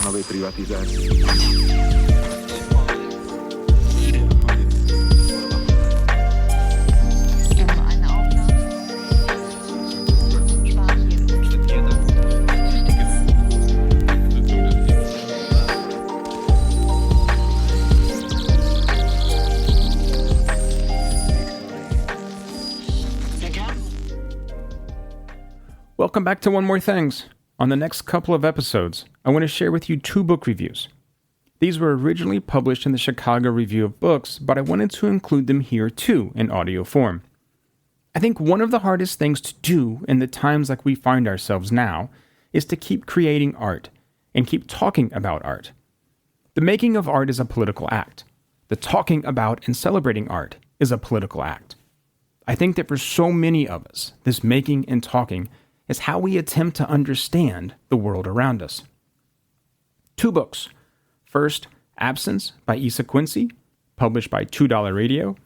plánovej privatizácii. Welcome back to One More Things. On the next couple of episodes, I want to share with you 2 book reviews. These were originally published in the Chicago Review of Books, but I wanted to include them here too in audio form. I think one of the hardest things to do in the times like we find ourselves now is to keep creating art and keep talking about art. The making of art is a political act. The talking about and celebrating art is a political act. I think that for so many of us, this making and talking is how we attempt to understand the world around us. 2 books. First, Absence by Issa Quincy, published by $2 Radio,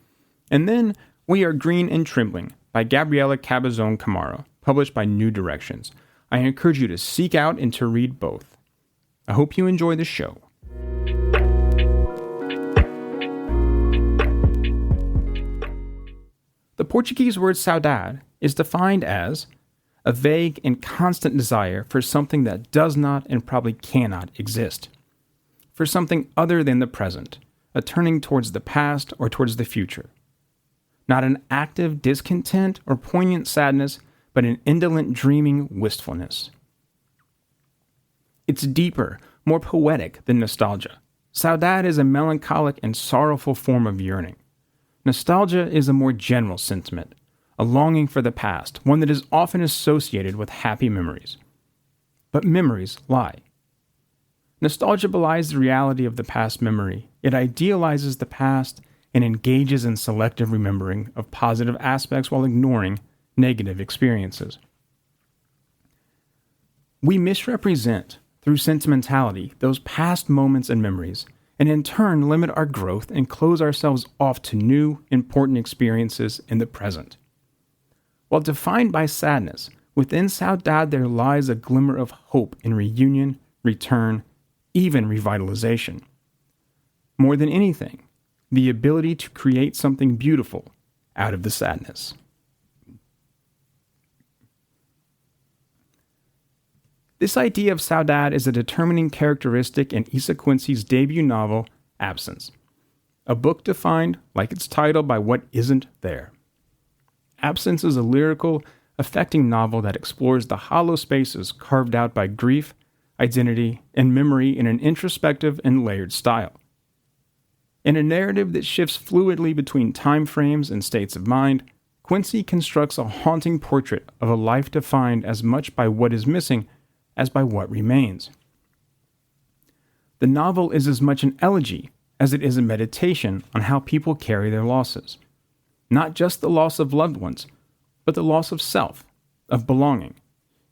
and then We Are Green and Trembling by Gabriela Cabazon Camaro, published by New Directions. I encourage you to seek out and to read both. I hope you enjoy the show. The Portuguese word saudade is defined as a vague and constant desire for something that does not and probably cannot exist, for something other than the present, a turning towards the past or towards the future. Not an active discontent or poignant sadness, but an indolent dreaming wistfulness. It's deeper, more poetic than nostalgia. Saudade is a melancholic and sorrowful form of yearning. Nostalgia is a more general sentiment, a longing for the past, one that is often associated with happy memories. But memories lie. Nostalgia belies the reality of the past memory. It idealizes the past and engages in selective remembering of positive aspects while ignoring negative experiences. We misrepresent, through sentimentality, those past moments and memories, and in turn limit our growth and close ourselves off to new, important experiences in the present. While defined by sadness, within saudade there lies a glimmer of hope in reunion, return, even revitalization. More than anything, the ability to create something beautiful out of the sadness. This idea of saudade is a determining characteristic in Issa Quincy's debut novel, Absence, a book defined, like its title, by what isn't there. Absence is a lyrical, affecting novel that explores the hollow spaces carved out by grief, identity, and memory in an introspective and layered style. In a narrative that shifts fluidly between time frames and states of mind, Quincy constructs a haunting portrait of a life defined as much by what is missing as by what remains. The novel is as much an elegy as it is a meditation on how people carry their losses. Not just the loss of loved ones, but the loss of self, of belonging,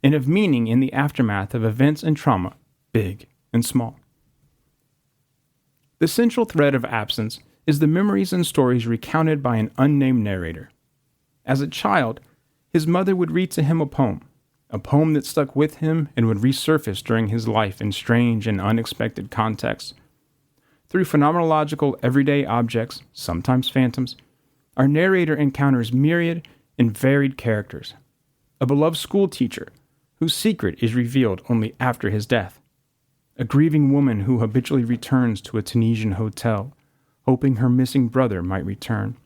and of meaning in the aftermath of events and trauma, big and small. The central thread of Absence is the memories and stories recounted by an unnamed narrator. As a child, his mother would read to him a poem that stuck with him and would resurface during his life in strange and unexpected contexts. Through phenomenological everyday objects, sometimes phantoms, our narrator encounters myriad and varied characters. A beloved schoolteacher whose secret is revealed only after his death. A grieving woman who habitually returns to a Tunisian hotel, hoping her missing brother might return.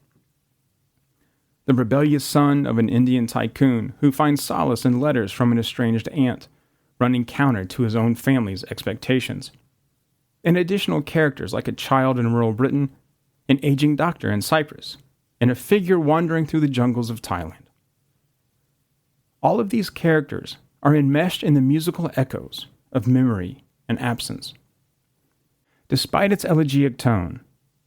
The rebellious son of an Indian tycoon who finds solace in letters from an estranged aunt, running counter to his own family's expectations. And additional characters like a child in rural Britain, an aging doctor in Cyprus, and a figure wandering through the jungles of Thailand. All of these characters are enmeshed in the musical echoes of memory and absence. Despite its elegiac tone,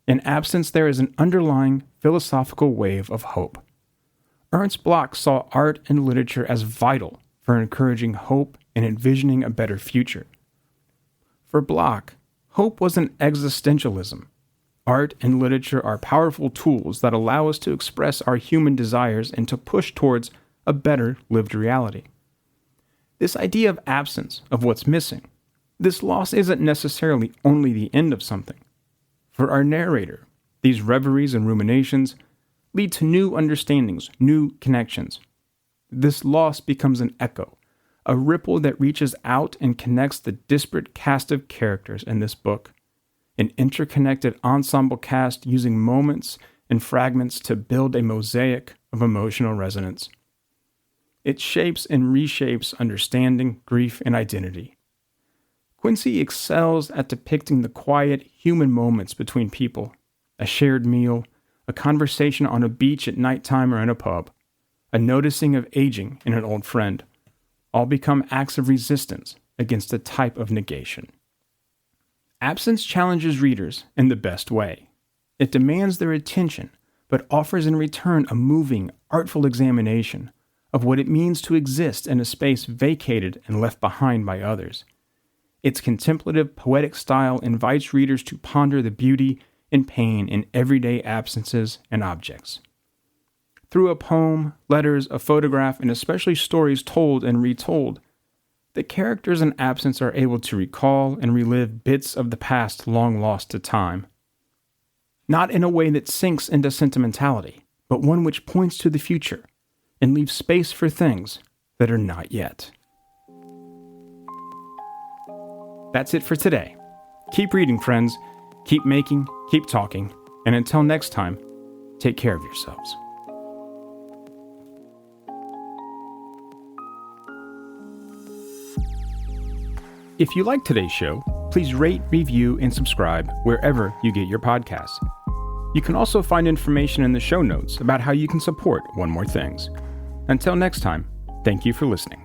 in Absence there is an underlying philosophical wave of hope. Ernst Bloch saw art and literature as vital for encouraging hope and envisioning a better future. For Bloch, hope wasn't existentialism. Art and literature are powerful tools that allow us to express our human desires and to push towards a better lived reality. This idea of absence, of what's missing, This loss isn't necessarily only the end of something. For our narrator, these reveries and ruminations lead to new understandings, new connections. This loss becomes an echo, a ripple that reaches out and connects the disparate cast of characters in this book, an interconnected ensemble cast using moments and fragments to build a mosaic of emotional resonance. It shapes and reshapes understanding, grief, and identity. Quincy excels at depicting the quiet human moments between people, a shared meal, a conversation on a beach at nighttime or in a pub, a noticing of aging in an old friend, all become acts of resistance against a type of negation. Absence challenges readers in the best way. It demands their attention, but offers in return a moving, artful examination of what it means to exist in a space vacated and left behind by others. Its contemplative, poetic style invites readers to ponder the beauty and pain in everyday absences and objects. Through a poem, letters, a photograph, and especially stories told and retold, the characters in absence are able to recall and relive bits of the past long lost to time. Not in a way that sinks into sentimentality, but one which points to the future and leaves space for things that are not yet. That's it for today. Keep reading, friends. Keep making, keep talking, and until next time, take care of yourselves. If you like today's show, please rate, review, and subscribe wherever you get your podcasts. You can also find information in the show notes about how you can support One More Things. Until next time, thank you for listening.